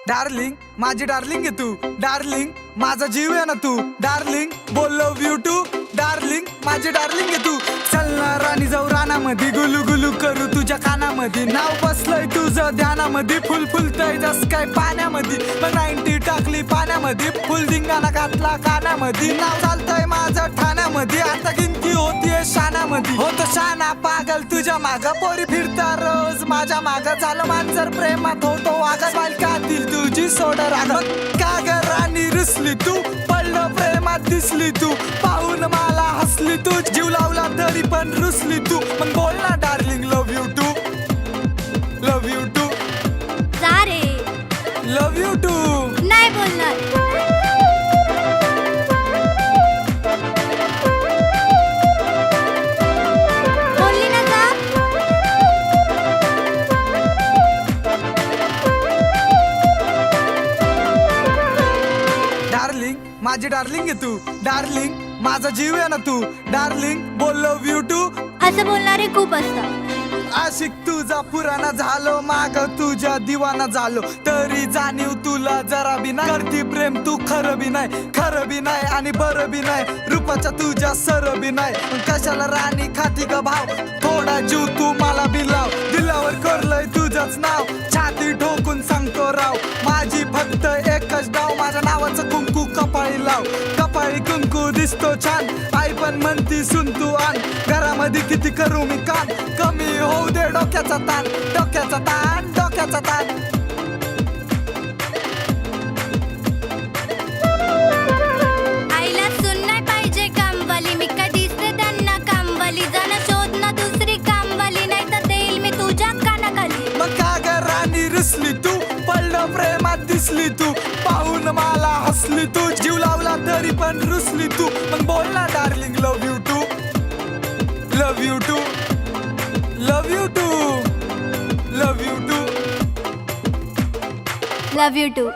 Darling माझी darling आहे तू, darling माझा जीव आहे ना तू, डार्लिंग बोल लव यू टू, डार्लिंग माझी डार्लिंग आहे तू. चल ना राणी जाऊ रानामध्ये, गुलू गुलू करू तुझ्या कानामध्ये, नाव बसलंय तुझं ध्यानामध्ये, फुल फुलतय जस काय पाण्यामध्ये, मग 90 टाकली पाण्यामध्ये, फुल धिंगाणा घातला कानामध्ये, नाव चालतंय माझं ठाण्यामध्ये, आता गिनती होतीये शानामध्ये, होतो शाना पागल तुझ्या माग, पोरी फिरता रोज माझ्या माग, झालं मांजर प्रेमात होतो वागा, बालकातील तुझी सोड राग, का ग राणी रुसली तू, पडलं प्रेमात दिसली तू, पाहून मला हसली तू, जीव लावला तरी पण रुसली तू, मग बोल ना darling love you too, love you too, जा रे, लव यू टू. नाही बोलणार. बोलली ना जा. डार्लिंग माझी डार्लिंग आहे तू, डार्लिंग माझा जीव आहे ना तू, डार्लिंग बोल लव यू टू. असं बोलणारे खूप असतात. आशिक तुझा पुराणा झालो, माग तुझ्या दिवाना झालो, तरी जाणीव तुला जरा बी नाही, करती प्रेम तू खरं बी नाही, खरं बी नाही आणि बरं बी नाही, रूपाच्या तुझ्या सर बी नाही, कशाला राणी खाती ग भाव, थोडा जीव तू मला बी लाव, दिलावर करलंय तुझंच नाव, छाती ठोकून सांगतो राव, माझी फक्त एकच डाव, माझ्या नावाचं कुंकू कपाळी लाव, कपाळी कुंकू दिसतो छान, आई पण म्हणती सुन तू आण, घरामध्ये किती करू मी कान, कमी होऊ दे डोक्याचा ताण, डोक्याचा ताण, डोक्याचा ताण. आईला सून नाही पाहिजे कामवाली, मी काय दिसते त्यांना कामवाली, जाणं शोध ना दुसरी कामवाली, नाही तर देईल मी तुझ्या कानाखाली. मग का ग राणी रुसली तू, पडलं प्रेमात दिसली तू, पाहून मला हसली तू, जीव लावला तरी पण रुसली तू, मग बोल ना darling love you too, love you too, love you too, love you too, love you to.